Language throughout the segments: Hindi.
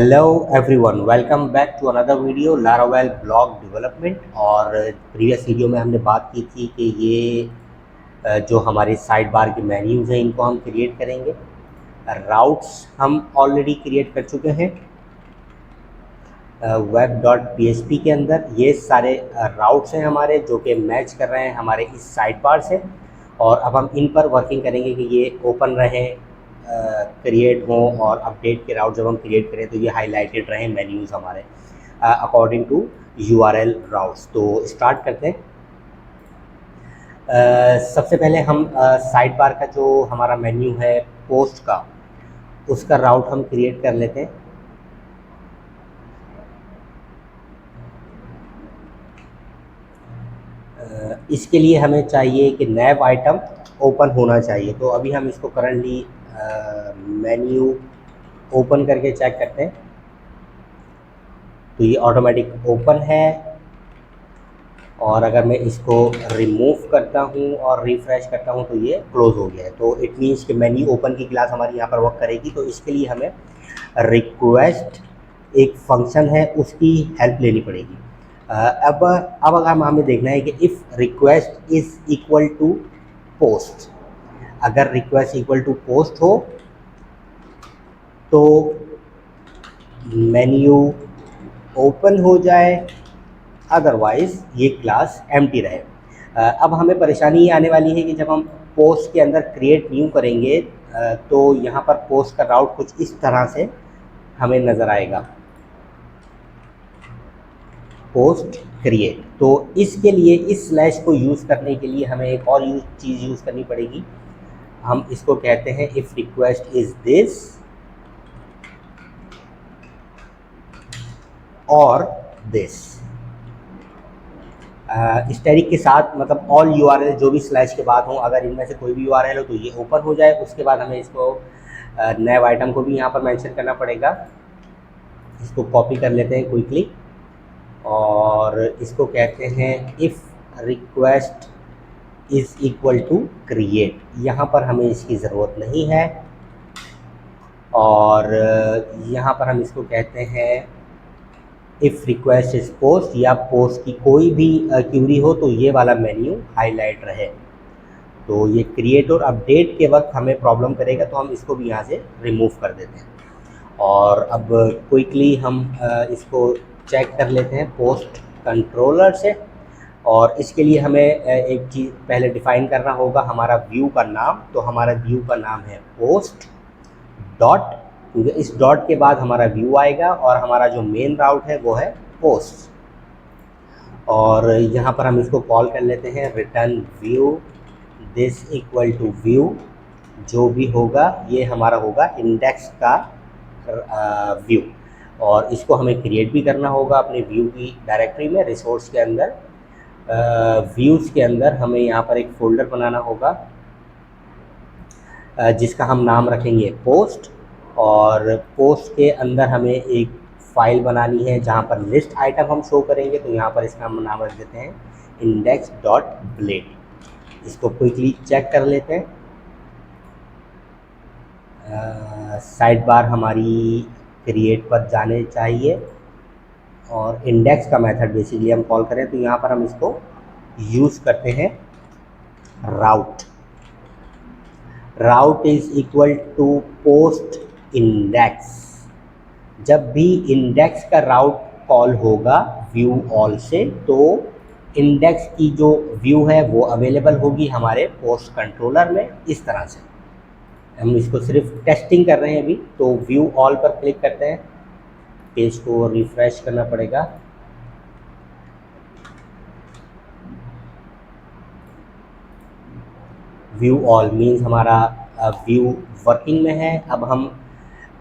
Hello everyone, welcome back to another video Laravel blog development. और प्रीवियस वीडियो में हमने बात की थी कि ये जो हमारे साइड बार के मेन्यूज़ हैं इनको हम क्रिएट करेंगे। राउट्स हम ऑलरेडी क्रिएट कर चुके हैं web.php के अंदर। ये सारे राउट्स हैं हमारे जो कि मैच कर रहे हैं हमारे इस साइड बार से, और अब हम इन पर वर्किंग करेंगे कि ये ओपन रहें, क्रिएट हों, और अपडेट के राउट जब हम क्रिएट करें तो ये हाईलाइटेड रहें मेन्यूज़ हमारे अकॉर्डिंग टू URL राउट्स। तो स्टार्ट करते हैं। सबसे पहले हम साइड बार का जो हमारा मेन्यू है पोस्ट का, उसका राउट हम क्रिएट कर लेते हैं। इसके लिए हमें चाहिए कि नैव आइटम ओपन होना चाहिए। तो अभी हम इसको करंटली मेन्यू ओपन करके चेक करते हैं, तो ये ऑटोमेटिक ओपन है। और अगर मैं इसको रिमूव करता हूँ और रिफ्रेश करता हूँ तो ये क्लोज हो गया है। तो इट मीन्स कि मेन्यू ओपन की क्लास हमारी यहाँ पर वर्क करेगी। तो इसके लिए हमें रिक्वेस्ट एक फंक्शन है उसकी हेल्प लेनी पड़ेगी। अब अगर हमें देखना है कि if request is equal to post, अगर रिक्वेस्ट इक्वल टू पोस्ट हो तो मेन्यू ओपन हो जाए, अदरवाइज़ ये क्लास एम्प्टी रहे। अब हमें परेशानी ये आने वाली है कि जब हम पोस्ट के अंदर क्रिएट न्यू करेंगे तो यहाँ पर पोस्ट का राउट कुछ इस तरह से हमें नज़र आएगा, पोस्ट क्रिएट। तो इसके लिए इस स्लैश को यूज़ करने के लिए हमें एक और चीज़ यूज़ करनी पड़ेगी। हम इसको कहते हैं इफ़ रिक्वेस्ट इज़ दिस और दिस। स्टैटिक के साथ मतलब ऑल URL जो भी स्लैश के बाद हो, अगर इनमें से कोई भी URL हो तो ये ओपन हो जाए। उसके बाद हमें इसको नैव आइटम को भी यहाँ पर मेंशन करना पड़ेगा। इसको कॉपी कर लेते हैं क्विकली और इसको कहते हैं if request is equal to create. यहाँ पर हमें इसकी ज़रूरत नहीं है। और यहाँ पर हम इसको कहते हैं इफ़ रिक्वेस्ट इज़ पोस्ट, या पोस्ट की कोई भी क्यूरी हो तो ये वाला मेन्यू हाईलाइट रहे। तो ये क्रिएट और अपडेट के वक्त हमें प्रॉब्लम करेगा, तो हम इसको भी यहाँ से रिमूव कर देते हैं। और अब क्विकली हम इसको चेक कर लेते हैं पोस्ट कंट्रोलर से। और इसके लिए हमें एक चीज़ पहले डिफ़ाइन करना होगा, हमारा व्यू का नाम। तो हमारा व्यू का नाम है पोस्ट डॉट, क्योंकि इस डॉट के बाद हमारा व्यू आएगा और हमारा जो मेन राउट है वो है पोस्ट। और यहाँ पर हम इसको कॉल कर लेते हैं return view this equal to view. जो भी होगा ये हमारा होगा इंडेक्स का व्यू। और इसको हमें क्रिएट भी करना होगा अपने व्यू की डायरेक्टरी में, रिसोर्स के अंदर। व्यूज़ के अंदर हमें यहाँ पर एक फ़ोल्डर बनाना होगा जिसका हम नाम रखेंगे पोस्ट। और पोस्ट के अंदर हमें एक फ़ाइल बनानी है जहाँ पर लिस्ट आइटम हम शो करेंगे। तो यहाँ पर इसका हम नाम रख देते हैं index.blade। इसको क्विकली चेक कर लेते हैं। साइड बार हमारी क्रिएट पर जाने चाहिए और इंडेक्स का मेथड बेसिकली हम कॉल करें तो यहाँ पर हम इसको यूज़ करते हैं route. Route is equal to post index. जब भी इंडेक्स का राउट कॉल होगा व्यू ऑल से, तो इंडेक्स की जो व्यू है वो अवेलेबल होगी हमारे पोस्ट कंट्रोलर में। इस तरह से हम इसको सिर्फ टेस्टिंग कर रहे हैं अभी। तो व्यू ऑल पर क्लिक करते हैं, पेज को रिफ्रेश करना पड़ेगा। व्यू ऑल मीन्स हमारा व्यू वर्किंग में है। अब हम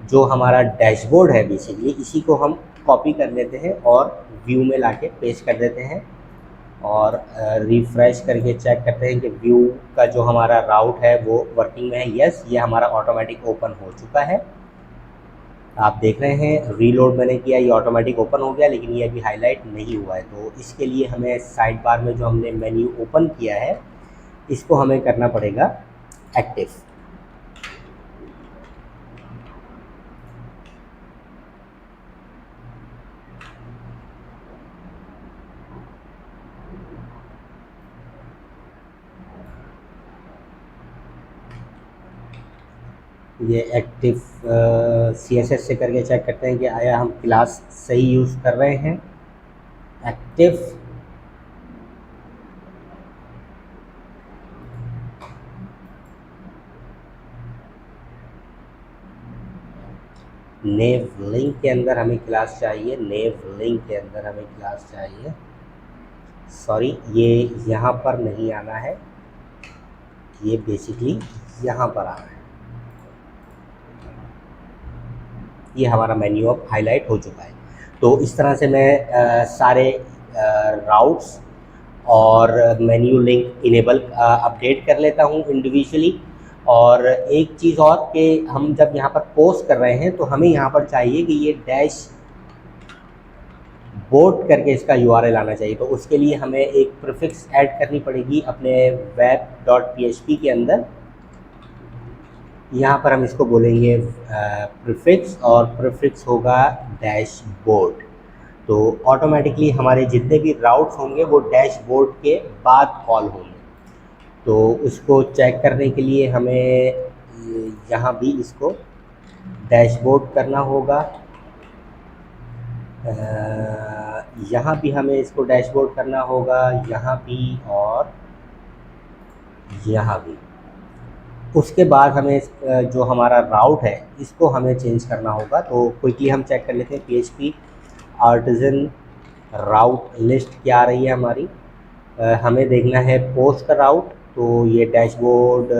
जो हमारा डैशबोर्ड है बेसिकली इसी को हम कॉपी कर लेते हैं और व्यू में लाके पेस्ट कर देते हैं। और रिफ़्रेश करके चेक करते हैं कि व्यू का जो हमारा राउट है वो वर्किंग में है। यस, ये हमारा ऑटोमेटिक ओपन हो चुका है। आप देख रहे हैं रीलोड मैंने किया, ये ऑटोमेटिक ओपन हो गया, लेकिन ये अभी हाईलाइट नहीं हुआ है। तो इसके लिए हमें साइड बार में जो हमने मेन्यू ओपन किया है इसको हमें करना पड़ेगा एक्टिव। ये एक्टिव CSS से करके चेक करते हैं कि आया हम क्लास सही यूज़ कर रहे हैं। एक्टिव नेव लिंक के अंदर हमें क्लास चाहिए, नेव लिंक के अंदर हमें क्लास चाहिए। सॉरी, ये यहाँ पर नहीं आना है, ये बेसिकली यहाँ पर आना है। ये हमारा मेन्यू अब हाईलाइट हो चुका है। तो इस तरह से मैं सारे राउट्स और मेन्यू लिंक इनेबल अपडेट कर लेता हूँ इंडिविजुअली। और एक चीज़ और कि हम जब यहाँ पर पोस्ट कर रहे हैं तो हमें यहाँ पर चाहिए कि ये डैश बोर्ड करके इसका URL आना चाहिए। तो उसके लिए हमें एक प्रीफिक्स ऐड करनी पड़ेगी अपने web.php के अंदर। यहाँ पर हम इसको बोलेंगे प्रीफिक्स, और प्रीफिक्स होगा डैशबोर्ड। तो ऑटोमेटिकली हमारे जितने भी राउट्स होंगे वो डैशबोर्ड के बाद कॉल होंगे। तो उसको चेक करने के लिए हमें यहाँ भी इसको डैशबोर्ड करना होगा, यहाँ भी हमें इसको डैशबोर्ड करना होगा, यहाँ भी और यहाँ भी। उसके बाद हमें जो हमारा राउट है इसको हमें चेंज करना होगा। तो क्विकली हम चेक कर लेते हैं PHP आर्टिजन राउट लिस्ट क्या आ रही है हमारी। हमें देखना है पोस्ट का राउट। तो ये डैशबोर्ड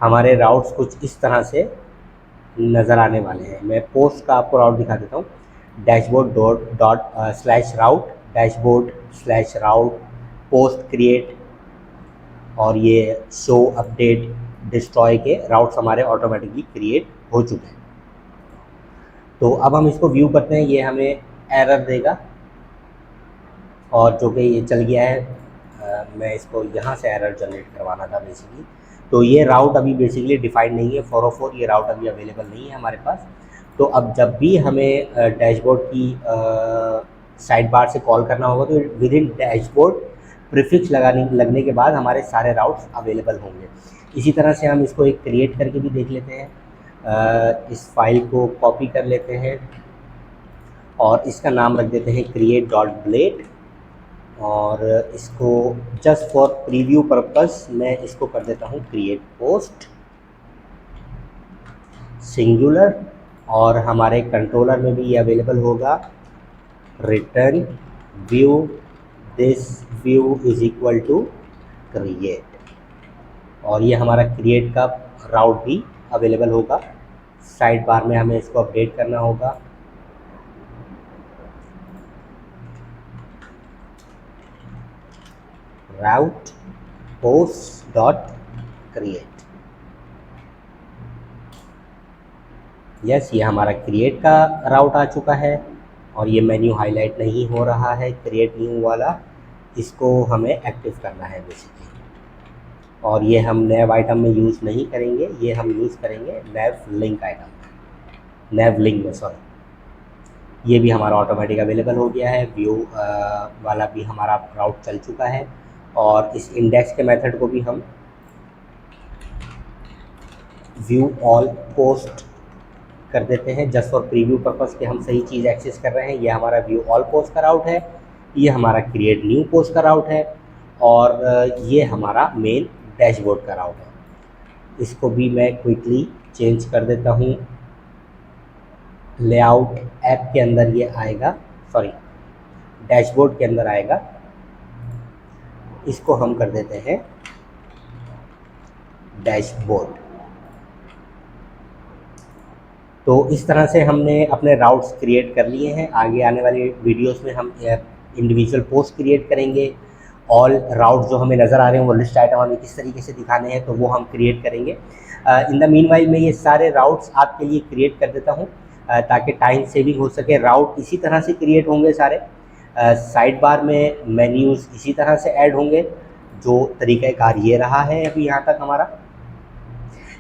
हमारे राउट्स कुछ इस तरह से नज़र आने वाले हैं। मैं पोस्ट का आपको राउट दिखा देता हूँ। डैशबोर्ड /route डैशबोर्ड/route पोस्ट क्रिएट, और ये शो अपडेट डिस्ट्रॉय के राउट्स हमारे ऑटोमेटिकली क्रिएट हो चुके हैं। तो अब हम इसको व्यू करते हैं। ये हमें एरर देगा, और जो कि ये चल गया है। मैं इसको यहाँ से एरर जनरेट करवाना था बेसिकली। तो ये राउट अभी बेसिकली डिफाइंड नहीं है 404, ये राउट अभी अवेलेबल नहीं है हमारे पास। तो अब जब भी हमें डैशबोर्ड की साइड बार से कॉल करना होगा तो विद इन डैशबोर्ड प्रीफिक्स लगने के बाद हमारे सारे राउट्स अवेलेबल होंगे। इसी तरह से हम इसको एक क्रिएट करके भी देख लेते हैं। इस फाइल को कॉपी कर लेते हैं और इसका नाम रख देते हैं create.blade, और इसको जस्ट फॉर प्रीव्यू पर्पस मैं इसको कर देता हूँ क्रिएट पोस्ट सिंगुलर। और हमारे कंट्रोलर में भी ये अवेलेबल होगा, return view this view is equal to create, और ये हमारा क्रिएट का राउट भी अवेलेबल होगा। साइड बार में हमें इसको अपडेट करना होगा। राउट पोस्ट डॉट क्रिएट। यस, ये हमारा क्रिएट का राउट आ चुका है, और ये मेन्यू हाईलाइट नहीं हो रहा है क्रिएट न्यू वाला, इसको हमें एक्टिव करना है बेसिकली। और ये हम नैव आइटम में यूज़ नहीं करेंगे, ये हम यूज़ करेंगे नैव लिंक आइटम, नैव लिंक में सॉरी। ये भी हमारा ऑटोमेटिक अवेलेबल हो गया है। व्यू वाला भी हमारा राउट चल चुका है, और इस इंडेक्स के मेथड को भी हम व्यू ऑल पोस्ट कर देते हैं जस्ट फॉर प्रीव्यू पर्पस के हम सही चीज़ एक्सेस कर रहे हैं। ये हमारा व्यू ऑल पोस्ट का राउट है, ये हमारा क्रिएट न्यू पोस्ट का राउट है, और ये हमारा मेन डैशबोर्ड का राउट है। इसको भी मैं क्विकली चेंज कर देता हूँ। लेआउट ऐप के अंदर ये आएगा, सॉरी डैशबोर्ड के अंदर आएगा। इसको हम कर देते हैं डैशबोर्ड। तो इस तरह से हमने अपने राउट्स क्रिएट कर लिए हैं। आगे आने वाली वीडियोस में हम इंडिविजुअल पोस्ट क्रिएट करेंगे। ऑल राउट्स जो हमें नज़र आ रहे हैं वो लिस्ट आइटम हमें किस तरीके से दिखाने हैं तो वो हम क्रिएट करेंगे। इन द मीनवाइल मैं ये सारे राउट्स आपके लिए क्रिएट कर देता हूँ ताकि टाइम सेविंग हो सके। राउट इसी तरह से क्रिएट होंगे सारे। साइड बार में मेन्यूज़ इसी तरह से ऐड होंगे। जो तरीक़ाकार ये रहा है अभी यहाँ तक हमारा।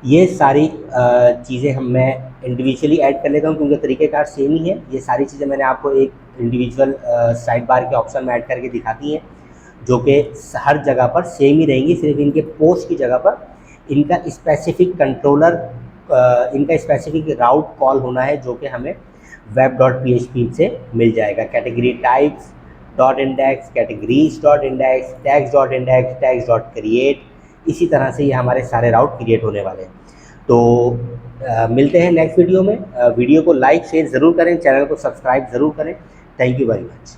ये सारी चीज़ें मैं इंडिविजुअली ऐड कर लेता हूँ क्योंकि तरीक़ेकार सेम ही है। ये सारी चीज़ें मैंने आपको एक इंडिविजुअल साइड बार के ऑप्शन में ऐड करके दिखाती हैं। जो कि हर जगह पर सेम ही रहेंगी, सिर्फ इनके पोस्ट की जगह पर इनका स्पेसिफिक कंट्रोलर, इनका स्पेसिफिक राउट कॉल होना है, जो कि हमें web.php से मिल जाएगा। Category types dot index, categories dot index, tags dot index, tags dot create, इसी तरह से ये हमारे सारे राउट क्रिएट होने वाले हैं। तो मिलते हैं नेक्स्ट वीडियो में। वीडियो को लाइक शेयर ज़रूर करें, चैनल को सब्सक्राइब ज़रूर करें। Thank you very much.